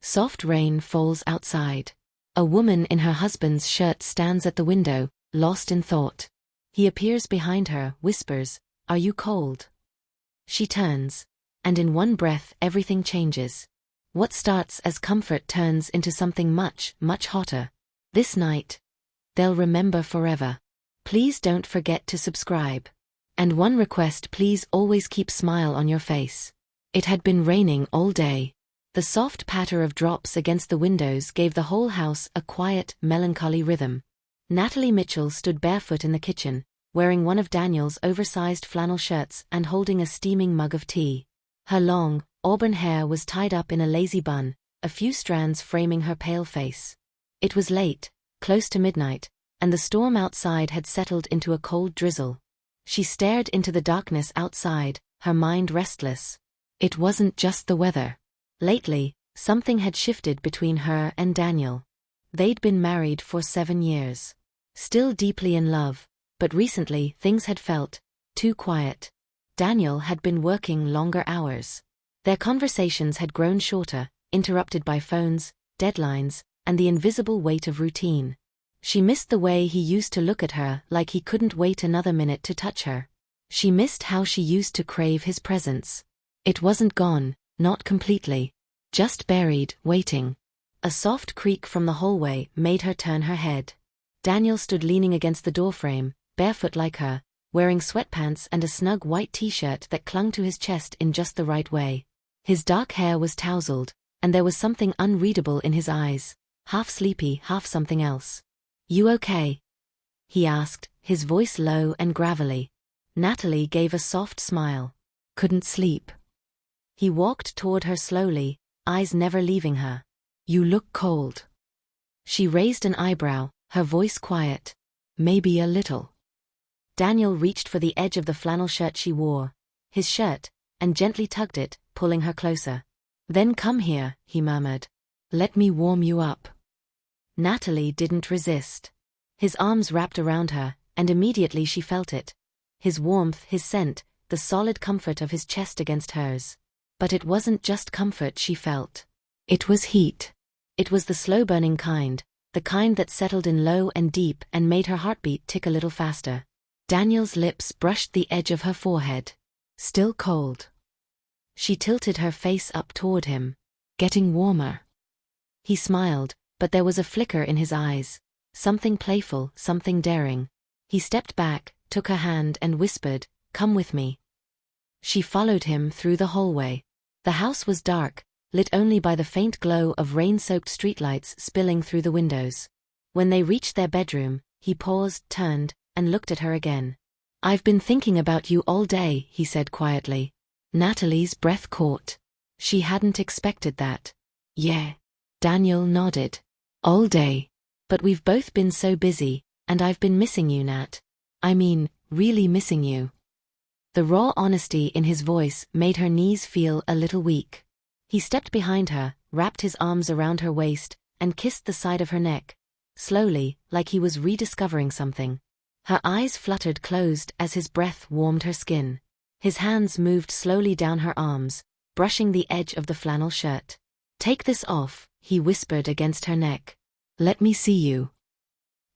Soft rain falls outside. A woman in her husband's shirt stands at the window, lost in thought. He appears behind her, whispers, "Are you cold?" She turns. And in one breath everything changes. What starts as comfort turns into something much, much hotter. This night, they'll remember forever. Please don't forget to subscribe. And one request, please always keep smile on your face. It had been raining all day. The soft patter of drops against the windows gave the whole house a quiet, melancholy rhythm. Natalie Mitchell stood barefoot in the kitchen, wearing one of Daniel's oversized flannel shirts and holding a steaming mug of tea. Her long, auburn hair was tied up in a lazy bun, a few strands framing her pale face. It was late, close to midnight, and the storm outside had settled into a cold drizzle. She stared into the darkness outside, her mind restless. It wasn't just the weather. Lately, something had shifted between her and Daniel. They'd been married for 7 years. Still deeply in love, but recently things had felt too quiet. Daniel had been working longer hours. Their conversations had grown shorter, interrupted by phones, deadlines, and the invisible weight of routine. She missed the way he used to look at her, like he couldn't wait another minute to touch her. She missed how she used to crave his presence. It wasn't gone, not completely. Just buried, waiting. A soft creak from the hallway made her turn her head. Daniel stood leaning against the doorframe, barefoot like her, wearing sweatpants and a snug white t-shirt that clung to his chest in just the right way. His dark hair was tousled, and there was something unreadable in his eyes, half sleepy, half something else. "You okay?" he asked, his voice low and gravelly. Natalie gave a soft smile. "Couldn't sleep." He walked toward her slowly, eyes never leaving her. "You look cold." She raised an eyebrow, her voice quiet. "Maybe a little." Daniel reached for the edge of the flannel shirt she wore, his shirt, and gently tugged it, pulling her closer. "Then come here," he murmured. "Let me warm you up." Natalie didn't resist. His arms wrapped around her, and immediately she felt it. His warmth, his scent, the solid comfort of his chest against hers. But it wasn't just comfort she felt. It was heat. It was the slow-burning kind, the kind that settled in low and deep and made her heartbeat tick a little faster. Daniel's lips brushed the edge of her forehead. "Still cold." She tilted her face up toward him. "Getting warmer." He smiled, but there was a flicker in his eyes. Something playful, something daring. He stepped back, took her hand and whispered, "Come with me." She followed him through the hallway. The house was dark, lit only by the faint glow of rain-soaked streetlights spilling through the windows. When they reached their bedroom, he paused, turned, and looked at her again. "I've been thinking about you all day," he said quietly. Natalie's breath caught. She hadn't expected that. "Yeah." Daniel nodded. "All day. But we've both been so busy, and I've been missing you, Nat. I mean, really missing you." The raw honesty in his voice made her knees feel a little weak. He stepped behind her, wrapped his arms around her waist, and kissed the side of her neck, slowly, like he was rediscovering something. Her eyes fluttered closed as his breath warmed her skin. His hands moved slowly down her arms, brushing the edge of the flannel shirt. "Take this off," he whispered against her neck. "Let me see you."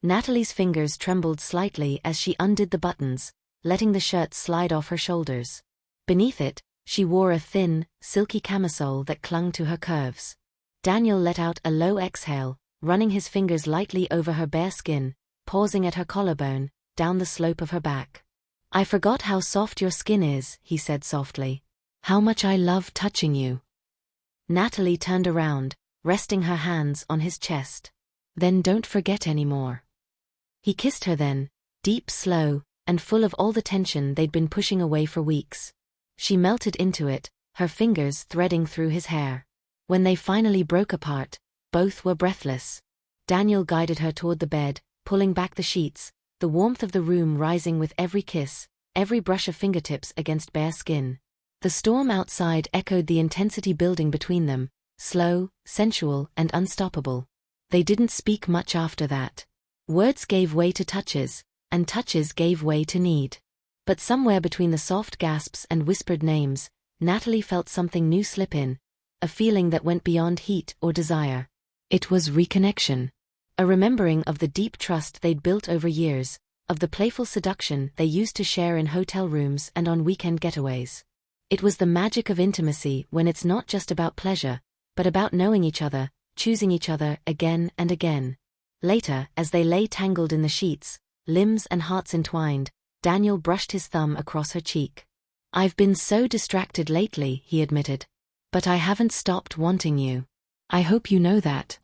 Natalie's fingers trembled slightly as she undid the buttons, letting the shirt slide off her shoulders. Beneath it, she wore a thin, silky camisole that clung to her curves. Daniel let out a low exhale, running his fingers lightly over her bare skin, pausing at her collarbone, down the slope of her back. "I forgot how soft your skin is," he said softly. "How much I love touching you." Natalie turned around, resting her hands on his chest. "Then don't forget anymore." He kissed her then, deep, slow, and full of all the tension they'd been pushing away for weeks. She melted into it, her fingers threading through his hair. When they finally broke apart, both were breathless. Daniel guided her toward the bed, pulling back the sheets, the warmth of the room rising with every kiss, every brush of fingertips against bare skin. The storm outside echoed the intensity building between them, slow, sensual, and unstoppable. They didn't speak much after that. Words gave way to touches, and touches gave way to need. But somewhere between the soft gasps and whispered names, Natalie felt something new slip in, a feeling that went beyond heat or desire. It was reconnection. A remembering of the deep trust they'd built over years, of the playful seduction they used to share in hotel rooms and on weekend getaways. It was the magic of intimacy when it's not just about pleasure, but about knowing each other, choosing each other again and again. Later, as they lay tangled in the sheets, limbs and hearts entwined, Daniel brushed his thumb across her cheek. "I've been so distracted lately," he admitted. "But I haven't stopped wanting you. I hope you know that."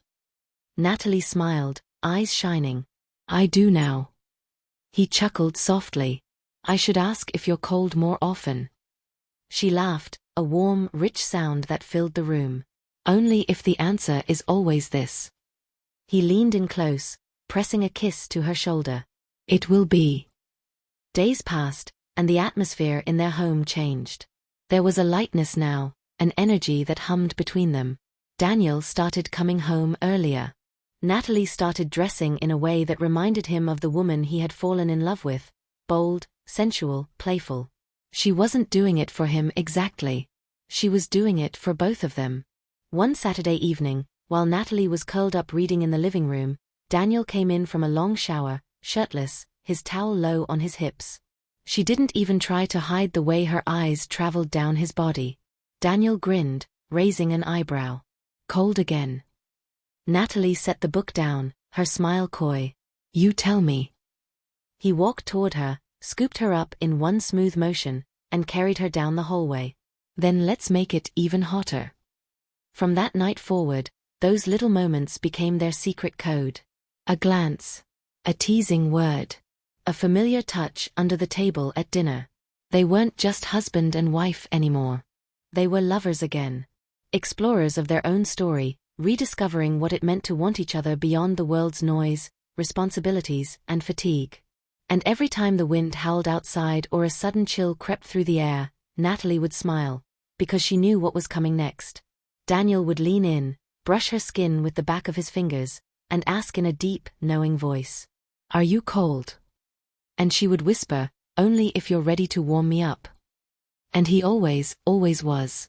Natalie smiled, eyes shining. "I do now." He chuckled softly. "I should ask if you're cold more often." She laughed, a warm, rich sound that filled the room. "Only if the answer is always this." He leaned in close, pressing a kiss to her shoulder. "It will be." Days passed, and the atmosphere in their home changed. There was a lightness now, an energy that hummed between them. Daniel started coming home earlier. Natalie started dressing in a way that reminded him of the woman he had fallen in love with, bold, sensual, playful. She wasn't doing it for him exactly. She was doing it for both of them. One Saturday evening, while Natalie was curled up reading in the living room, Daniel came in from a long shower, shirtless, his towel low on his hips. She didn't even try to hide the way her eyes traveled down his body. Daniel grinned, raising an eyebrow. "Cold again?" Natalie set the book down, her smile coy. "You tell me." He walked toward her, scooped her up in one smooth motion, and carried her down the hallway. "Then let's make it even hotter." From that night forward, those little moments became their secret code. A glance. A teasing word. A familiar touch under the table at dinner. They weren't just husband and wife anymore. They were lovers again. Explorers of their own story, rediscovering what it meant to want each other beyond the world's noise, responsibilities, and fatigue. And every time the wind howled outside or a sudden chill crept through the air, Natalie would smile, because she knew what was coming next. Daniel would lean in, brush her skin with the back of his fingers, and ask in a deep, knowing voice, "Are you cold?" And she would whisper, "Only if you're ready to warm me up." And he always, always was.